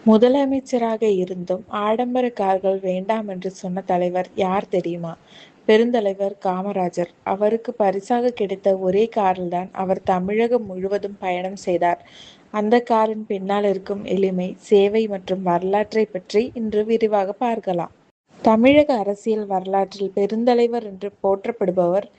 முதலமைச்சராக இருந்தும் ஆடம்பர கார்கள் வேண்டாம் என்று சொன்ன தலைவர் யார் தெரியுமா? பெருந்தலைவர் காமராஜர். அவருக்கு பரிசாக கிடைத்த ஒரே காரில்தான் அவர் தமிழகம் முழுவதும் பயணம் செய்தார். அந்த காரின் பின்னால் இருக்கும் எளிமை, சேவை மற்றும் வரலாற்றை பற்றி இன்று விரிவாக பார்க்கலாம். தமிழக அரசியல் வரலாற்றில் பெருந்தலைவர் என்று போற்றப்படுபவர்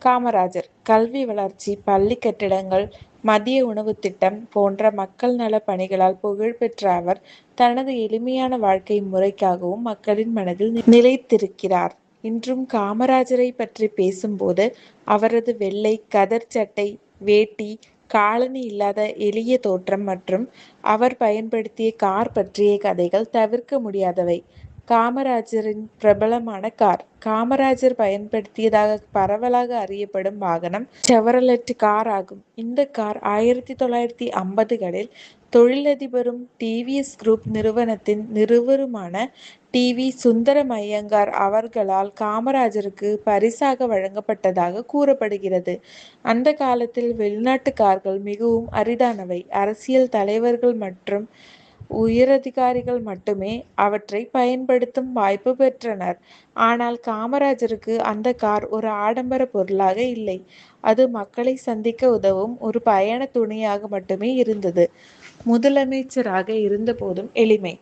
காமராஜர். கல்வி வளர்ச்சி, பள்ளி கட்டிடங்கள், மதிய உணவு திட்டம் போன்ற மக்கள் நல பணிகளால் புகழ்பெற்ற அவர் தனது எளிமையான வாழ்க்கை முறைக்காகவும் மக்களின் மனதில் நிலைத்திருக்கிறார். இன்றும் காமராஜரை பற்றி பேசும்போது அவரது வெள்ளை கதர் சட்டை, வேட்டி, காலணி இல்லாத எளிய தோற்றம் மற்றும் அவர் பயன்படுத்திய கார் பற்றிய கதைகள் தவிர்க்க முடியாதவை. காமராஜரின் பிரபலமான கார். காமராஜர் பயன்படுத்தியதாக பரவலாக அறியப்படும் வாகனம் செவரலெட் கார் ஆகும். இந்த கார் 1950களில் தொழிலதிபரும் டிவிஎஸ் குரூப் நிறுவனத்தின் நிறுவருமான டி.வி. சுந்தரம் ஐயங்கார் அவர்களால் காமராஜருக்கு பரிசாக வழங்கப்பட்டதாக கூறப்படுகிறது. அந்த காலத்தில் வெளிநாட்டு கார்கள் மிகவும் அரிதானவை. அரசியல் தலைவர்கள் மற்றும் உயரதிகாரிகள் மட்டுமே அவற்றை பயன்படுத்தும் வாய்ப்பு பெற்றனர். ஆனால் காமராஜருக்கு அந்த கார் ஒரு ஆடம்பர பொருளாக இல்லை. அது மக்களை சந்திக்க உதவும் ஒரு பயண துணையாக மட்டுமே இருந்தது. முதலமைச்சராக இருந்தபோதும் எளிமை.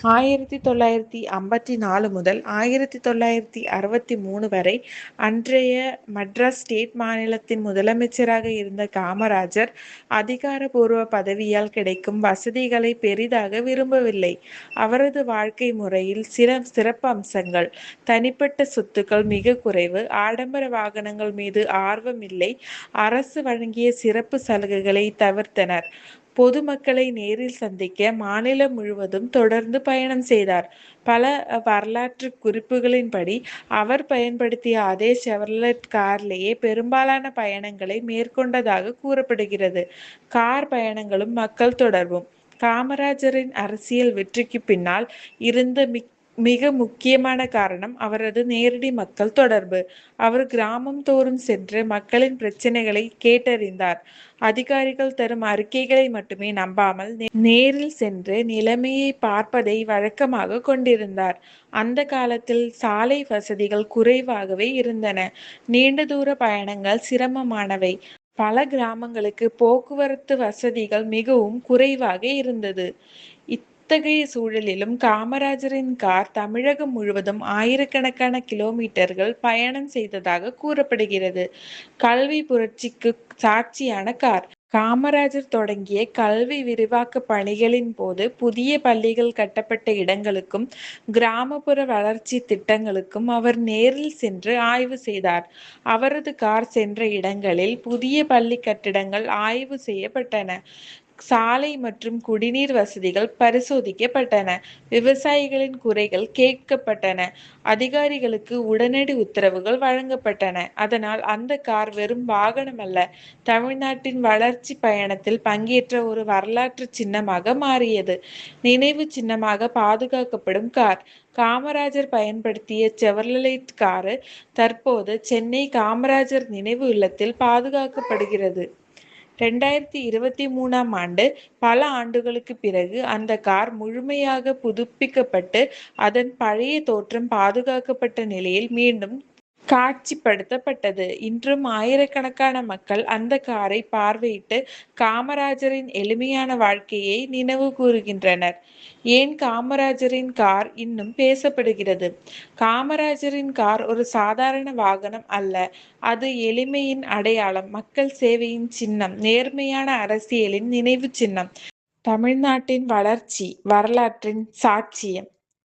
1954 முதல் 1963 வரை அன்றைய மட்ராஸ் ஸ்டேட் மாநிலத்தின் முதலமைச்சராக இருந்த காமராஜர் அதிகாரபூர்வ பதவியால் கிடைக்கும் வசதிகளை பெரிதாக விரும்பவில்லை. அவரது வாழ்க்கை முறையில் சில சிறப்பு அம்சங்கள்: தனிப்பட்ட சொத்துக்கள் மிக குறைவு, ஆடம்பர வாகனங்கள் மீது ஆர்வம் இல்லை, அரசு வழங்கிய சிறப்பு சலுகைகளை தவிர்த்தனர், பொதுமக்களை நேரில் சந்திக்க மாநிலம் முழுவதும் தொடர்ந்து பயணம் செய்தார். பல வரலாற்று குறிப்புகளின்படி அவர் பயன்படுத்திய அதே செவர்லெட் காரிலேயே பெரும்பாலான பயணங்களை மேற்கொண்டதாக கூறப்படுகிறது. கார் பயணங்களும் மக்கள் தொடர்பும். காமராஜரின் அரசியல் வெற்றிக்கு பின்னால் இருந்த மிக முக்கியமான காரணம் அவரது நேரடி மக்கள் தொடர்பு. அவர் கிராமம் தோறும் சென்று மக்களின் பிரச்சனைகளை கேட்டறிந்தார். அதிகாரிகள் தரும் அறிக்கைகளை மட்டுமே நம்பாமல் நேரில் சென்று நிலைமையை பார்ப்பதை வழக்கமாக கொண்டிருந்தார். அந்த காலத்தில் சாலை வசதிகள் குறைவாகவே இருந்தன. நீண்ட தூர பயணங்கள் சிரமமானவை. பல கிராமங்களுக்கு போக்குவரத்து வசதிகள் மிகவும் குறைவாக இருந்தது. இத்தகைய சூழலிலும் காமராஜரின் கார் தமிழகம் முழுவதும் ஆயிரக்கணக்கான கிலோமீட்டர்கள் பயணம் செய்ததாக கூறப்படுகிறது. கல்வி புரட்சிக்கு சாட்சியான கார். காமராஜர் தொடங்கிய கல்வி விரிவாக்க பணிகளின் போது புதிய பள்ளிகள் கட்டப்பட்ட இடங்களுக்கும் கிராமப்புற வளர்ச்சி திட்டங்களுக்கும் அவர் நேரில் சென்று ஆய்வு செய்தார். அவரது கார் சென்ற இடங்களில் புதிய பள்ளி கட்டிடங்கள் ஆய்வு செய்யப்பட்டன, சாலை மற்றும் குடிநீர் வசதிகள் பரிசோதிக்கப்பட்டன, விவசாயிகளின் குறைகள் கேட்கப்பட்டன, அதிகாரிகளுக்கு உடனடி உத்தரவுகள் வழங்கப்பட்டன. அதனால் அந்த கார் வெறும் வாகனம் அல்ல, தமிழ்நாட்டின் வளர்ச்சி பயணத்தில் பங்கேற்ற ஒரு வரலாற்று சின்னமாக மாறியது. நினைவு சின்னமாக பாதுகாக்கப்படும் கார். காமராஜர் பயன்படுத்திய செவர்லெட் கார் தற்போது சென்னை காமராஜர் நினைவு இல்லத்தில் பாதுகாக்கப்படுகிறது. 2023ஆம் ஆண்டு, பல ஆண்டுகளுக்கு பிறகு அந்த கார் முழுமையாக புதுப்பிக்கப்பட்டு அதன் பழைய தோற்றம் பாதுகாக்கப்பட்ட நிலையில் மீண்டும் காட்சிப்படுத்தப்பட்டது. இன்றும் ஆயிரக்கணக்கான மக்கள் அந்த காரை பார்வையிட்டு காமராஜரின் எளிமையான வாழ்க்கையை நினைவு கூறுகின்றனர். ஏன் காமராஜரின் கார் இன்னும் பேசப்படுகிறது? காமராஜரின் கார் ஒரு சாதாரண வாகனம் அல்ல. அது எளிமையின் அடையாளம், மக்கள் சேவையின் சின்னம், நேர்மையான அரசியலின் நினைவு சின்னம், தமிழ்நாட்டின் வளர்ச்சி வரலாற்றின் சாட்சியம்.